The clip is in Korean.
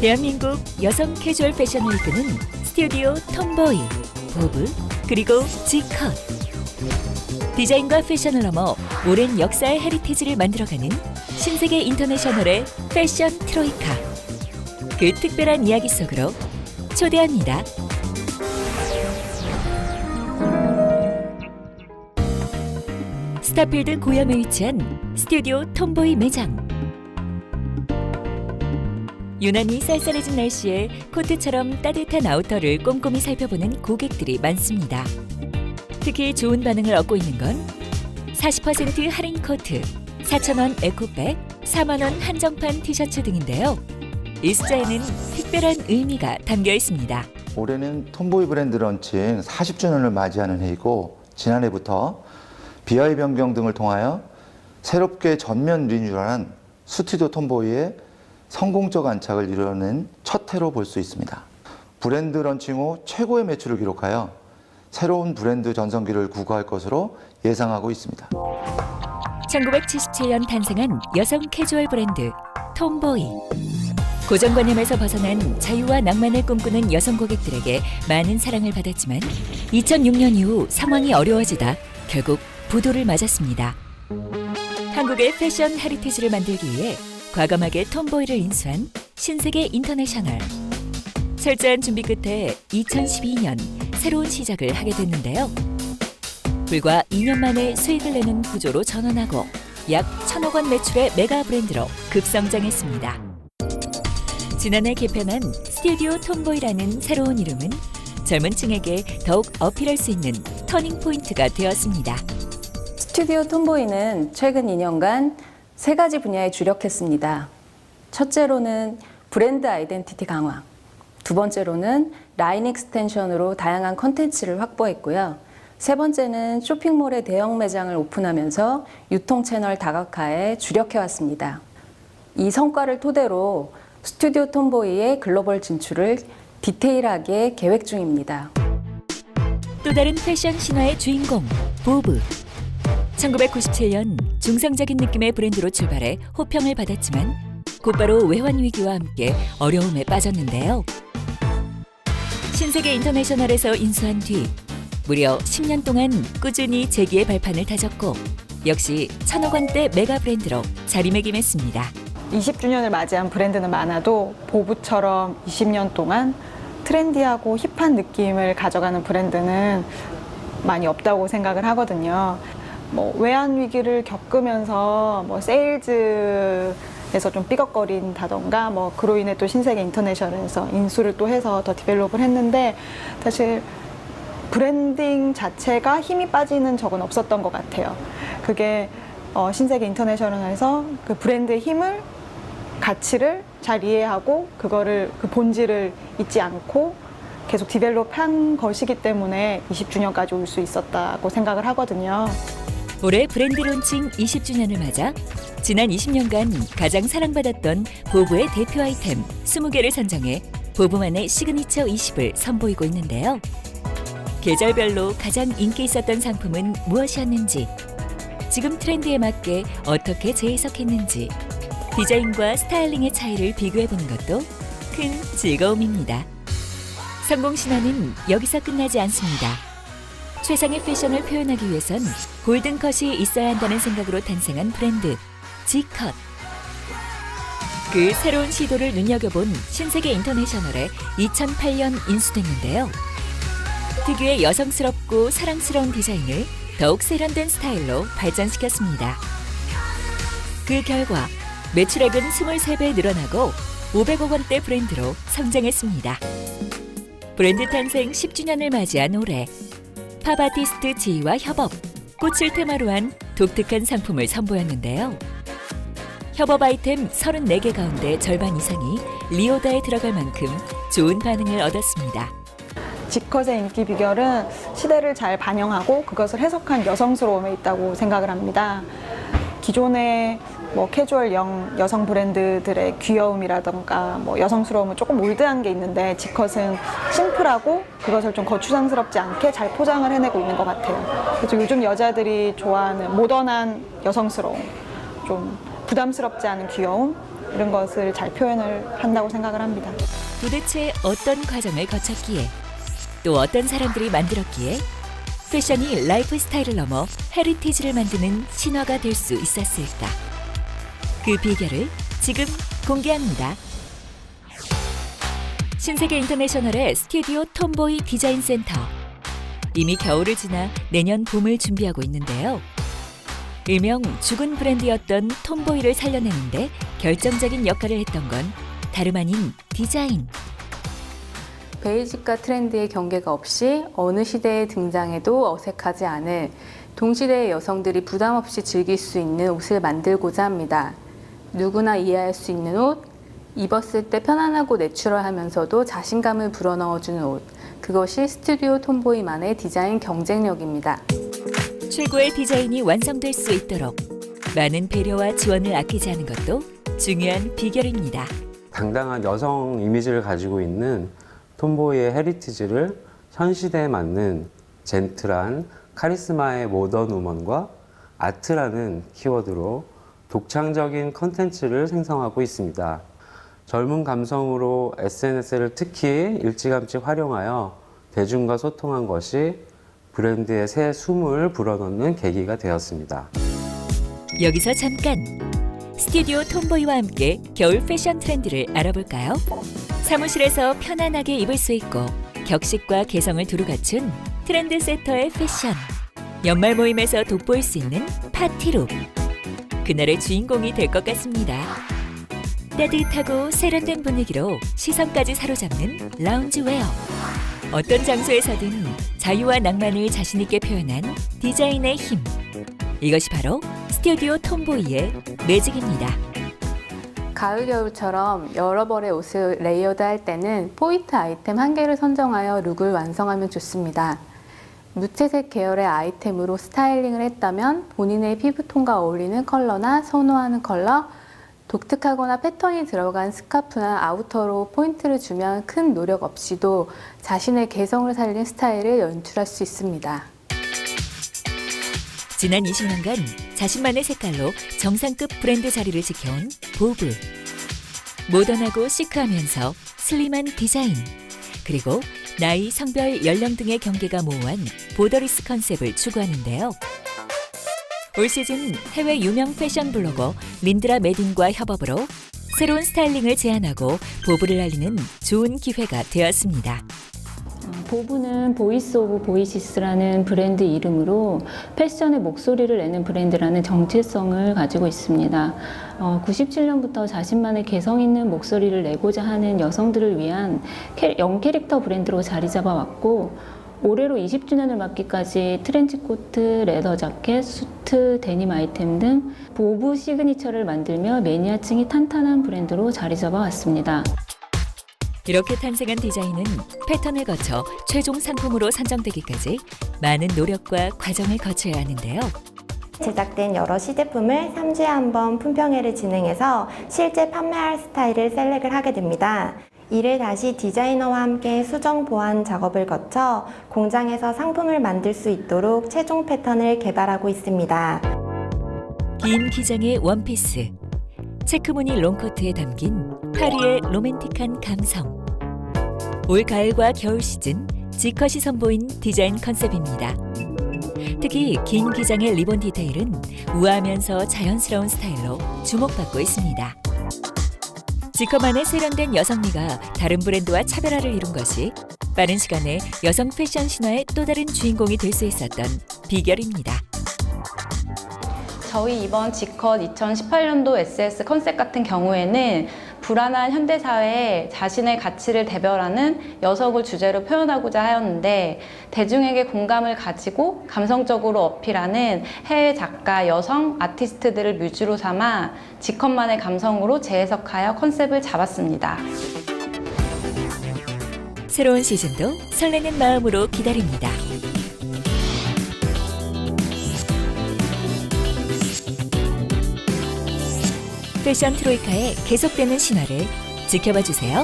대한민국 여성 캐주얼 패션을 이끄는 스튜디오 톰보이, 보브, 그리고 G컷. 디자인과 패션을 넘어 오랜 역사의 헤리티지를 만들어가는 신세계 인터내셔널의 패션 트로이카. 그 특별한 이야기 속으로 초대합니다. 스타필드 고ям에 위치한 스튜디오 톰보이 매장. 유난히 쌀쌀해진 날씨에 코트처럼 따뜻한 아우터를 꼼꼼히 살펴보는 고객들이 많습니다. 특히 좋은 반응을 얻고 있는 건 40% 할인 코트, 4,000원 에코백, 4만 원 한정판 티셔츠 등인데요. 이 숫자에는 특별한 의미가 담겨 있습니다. 올해는 톰보이 브랜드 런칭 40주년을 맞이하는 해이고, 지난해부터 BI 변경 등을 통하여 새롭게 전면 리뉴얼한 스튜디오 톰보이의 성공적 안착을 이뤄낸 첫 해로 볼 수 있습니다. 브랜드 런칭 후 최고의 매출을 기록하여 새로운 브랜드 전성기를 구가할 것으로 예상하고 있습니다. 1977년 탄생한 여성 캐주얼 브랜드 톰보이. 고정관념에서 벗어난 자유와 낭만을 꿈꾸는 여성 고객들에게 많은 사랑을 받았지만 2006년 이후 상황이 어려워지다 결국 부도를 맞았습니다. 한국의 패션 헤리티지를 만들기 위해 과감하게 톰보이를 인수한 신세계 인터내셔널. 철저한 준비 끝에 2012년 새로운 시작을 하게 됐는데요. 불과 2년 만에 수익을 내는 구조로 전환하고 약 1,000억 원 매출의 메가 브랜드로 급성장했습니다. 지난해 개편한 스튜디오 톰보이라는 새로운 이름은 젊은 층에게 더욱 어필할 수 있는 터닝 포인트가 되었습니다. 스튜디오 톰보이는 최근 2년간 3가지 분야에 주력했습니다. 첫째로는 브랜드 아이덴티티 강화, 두 번째로는 라인 익스텐션으로 다양한 컨텐츠를 확보했고요. 세 번째는 쇼핑몰의 대형 매장을 오픈하면서 유통 채널 다각화에 주력해왔습니다. 이 성과를 토대로 스튜디오 톰보이의 글로벌 진출을 디테일하게 계획 중입니다. 또 다른 패션 신화의 주인공, 보브. 1997년 중성적인 느낌의 브랜드로 출발해 호평을 받았지만 곧바로 외환 위기와 함께 어려움에 빠졌는데요. 신세계 인터내셔널에서 인수한 뒤 무려 10년 동안 꾸준히 재기의 발판을 다졌고 역시 1,000억 원대 메가 브랜드로 자리매김했습니다. 20주년을 맞이한 브랜드는 많아도 보브처럼 20년 동안 트렌디하고 힙한 느낌을 가져가는 브랜드는 많이 없다고 생각을 하거든요. 외환 위기를 겪으면서 세일즈에서 좀 삐걱거린다던가 그로 인해 또 신세계 인터내셔널에서 인수를 또 해서 더 디벨롭을 했는데 사실 브랜딩 자체가 힘이 빠지는 적은 없었던 것 같아요. 그게 신세계 인터내셔널에서 그 브랜드의 힘을 가치를 잘 이해하고 그거를 그 본질을 잊지 않고 계속 디벨롭한 것이기 때문에 20주년까지 올 수 있었다고 생각을 하거든요. 올해 브랜드 론칭 20주년을 맞아 지난 20년간 가장 사랑받았던 보브의 대표 아이템 20개를 선정해 보브만의 시그니처 20을 선보이고 있는데요. 계절별로 가장 인기 있었던 상품은 무엇이었는지, 지금 트렌드에 맞게 어떻게 재해석했는지, 디자인과 스타일링의 차이를 비교해보는 것도 큰 즐거움입니다. 성공 신화는 여기서 끝나지 않습니다. 최상의 패션을 표현하기 위해선 골든컷이 있어야 한다는 생각으로 탄생한 브랜드 G컷. 그 새로운 시도를 눈여겨본 신세계 인터내셔널에 2008년 인수됐는데요. 특유의 여성스럽고 사랑스러운 디자인을 더욱 세련된 스타일로 발전시켰습니다. 그 결과 매출액은 23배 늘어나고 500억 원대 브랜드로 성장했습니다. 브랜드 탄생 10주년을 맞이한 올해 팝 아티스트 지희와 협업, 꽃을 테마로 한 독특한 상품을 선보였는데요. 협업 아이템 34개 가운데 절반 이상이 리오다에 들어갈 만큼 좋은 반응을 얻었습니다. G컷의 인기 비결은 시대를 잘 반영하고 그것을 해석한 여성스러움에 있다고 생각을 합니다. 기존의 캐주얼형 여성 브랜드들의 귀여움이라던가 여성스러움은 조금 올드한 게 있는데 G컷은 심플하고 그것을 좀 거추장스럽지 않게 잘 포장을 해내고 있는 것 같아요. 그래서 요즘 여자들이 좋아하는 모던한 여성스러움, 좀 부담스럽지 않은 귀여움, 이런 것을 잘 표현을 한다고 생각을 합니다. 도대체 어떤 과정을 거쳤기에 또 어떤 사람들이 만들었기에 패션이 라이프 스타일을 넘어 헤리티지를 만드는 신화가 될 수 있었을까? 그 비결을 지금 공개합니다. 신세계 인터내셔널의 스튜디오 톰보이 디자인 센터. 이미 겨울을 지나 내년 봄을 준비하고 있는데요. 일명 죽은 브랜드였던 톰보이를 살려내는데 결정적인 역할을 했던 건 다름 아닌 디자인. 베이직과 트렌드의 경계가 없이 어느 시대에 등장해도 어색하지 않을 동시대의 여성들이 부담 없이 즐길 수 있는 옷을 만들고자 합니다. 누구나 이해할 수 있는 옷, 입었을 때 편안하고 내추럴하면서도 자신감을 불어넣어주는 옷. 그것이 스튜디오 톰보이만의 디자인 경쟁력입니다. 최고의 디자인이 완성될 수 있도록 많은 배려와 지원을 아끼지 않은 것도 중요한 비결입니다. 당당한 여성 이미지를 가지고 있는 톰보이의 헤리티지를 현 시대에 맞는 젠틀한 카리스마의 모던 우먼과 아트라는 키워드로 독창적인 컨텐츠를 생성하고 있습니다. 젊은 감성으로 SNS를 특히 일찌감치 활용하여 대중과 소통한 것이 브랜드의 새 숨을 불어넣는 계기가 되었습니다. 여기서 잠깐! 스튜디오 톰보이와 함께 겨울 패션 트렌드를 알아볼까요? 사무실에서 편안하게 입을 수 있고 격식과 개성을 두루 갖춘 트렌드 세터의 패션. 연말 모임에서 돋보일 수 있는 파티룩. 그날의 주인공이 될 것 같습니다. 따뜻하고 세련된 분위기로 시선까지 사로잡는 라운지웨어. 어떤 장소에서든 자유와 낭만을 자신 있게 표현한 디자인의 힘. 이것이 바로 스튜디오 톰보이의 매직입니다. 가을, 겨울처럼 여러 벌의 옷을 레이어드할 때는 포인트 아이템 한 개를 선정하여 룩을 완성하면 좋습니다. 무채색 계열의 아이템으로 스타일링을 했다면 본인의 피부톤과 어울리는 컬러나 선호하는 컬러, 독특하거나 패턴이 들어간 스카프나 아우터로 포인트를 주면 큰 노력 없이도 자신의 개성을 살린 스타일을 연출할 수 있습니다. 지난 20년간 자신만의 색깔로 정상급 브랜드 자리를 지켜온 보브. 모던하고 시크하면서 슬림한 디자인, 그리고 나이, 성별, 연령 등의 경계가 모호한 보더리스 컨셉을 추구하는데요. 올 시즌 해외 유명 패션 블로거 린드라 메딘과 협업으로 새로운 스타일링을 제안하고 보브를 알리는 좋은 기회가 되었습니다. 보브는 보이스 오브 보이시스라는 브랜드 이름으로 패션의 목소리를 내는 브랜드라는 정체성을 가지고 있습니다. 97년부터 자신만의 개성 있는 목소리를 내고자 하는 여성들을 위한 영캐릭터 브랜드로 자리 잡아왔고, 올해로 20주년을 맞기까지 트렌치코트, 레더 자켓, 수트, 데님 아이템 등 보브 시그니처를 만들며 매니아층이 탄탄한 브랜드로 자리 잡아왔습니다. 이렇게 탄생한 디자인은 패턴을 거쳐 최종 상품으로 선정되기까지 많은 노력과 과정을 거쳐야 하는데요. 제작된 여러 시제품을 3주에 한 번 품평회를 진행해서 실제 판매할 스타일을 셀렉을 하게 됩니다. 이를 다시 디자이너와 함께 수정 보완 작업을 거쳐 공장에서 상품을 만들 수 있도록 최종 패턴을 개발하고 있습니다. 긴 기장의 원피스, 체크무늬 롱코트에 담긴 파리의 로맨틱한 감성. 올 가을과 겨울 시즌 G컷이 선보인 디자인 컨셉입니다. 특히 긴 기장의 리본 디테일은 우아하면서 자연스러운 스타일로 주목받고 있습니다. G컷만의 세련된 여성미가 다른 브랜드와 차별화를 이룬 것이 빠른 시간에 여성 패션 신화의 또 다른 주인공이 될 수 있었던 비결입니다. 저희 이번 G컷 2018년도 SS 컨셉 같은 경우에는 불안한 현대사회에 자신의 가치를 대별하는 여성을 주제로 표현하고자 하였는데, 대중에게 공감을 가지고 감성적으로 어필하는 해외 작가, 여성 아티스트들을 뮤즈로 삼아 G컷만의 감성으로 재해석하여 컨셉을 잡았습니다. 새로운 시즌도 설레는 마음으로 기다립니다. 패션 트로이카의 계속되는 신화를 지켜봐 주세요.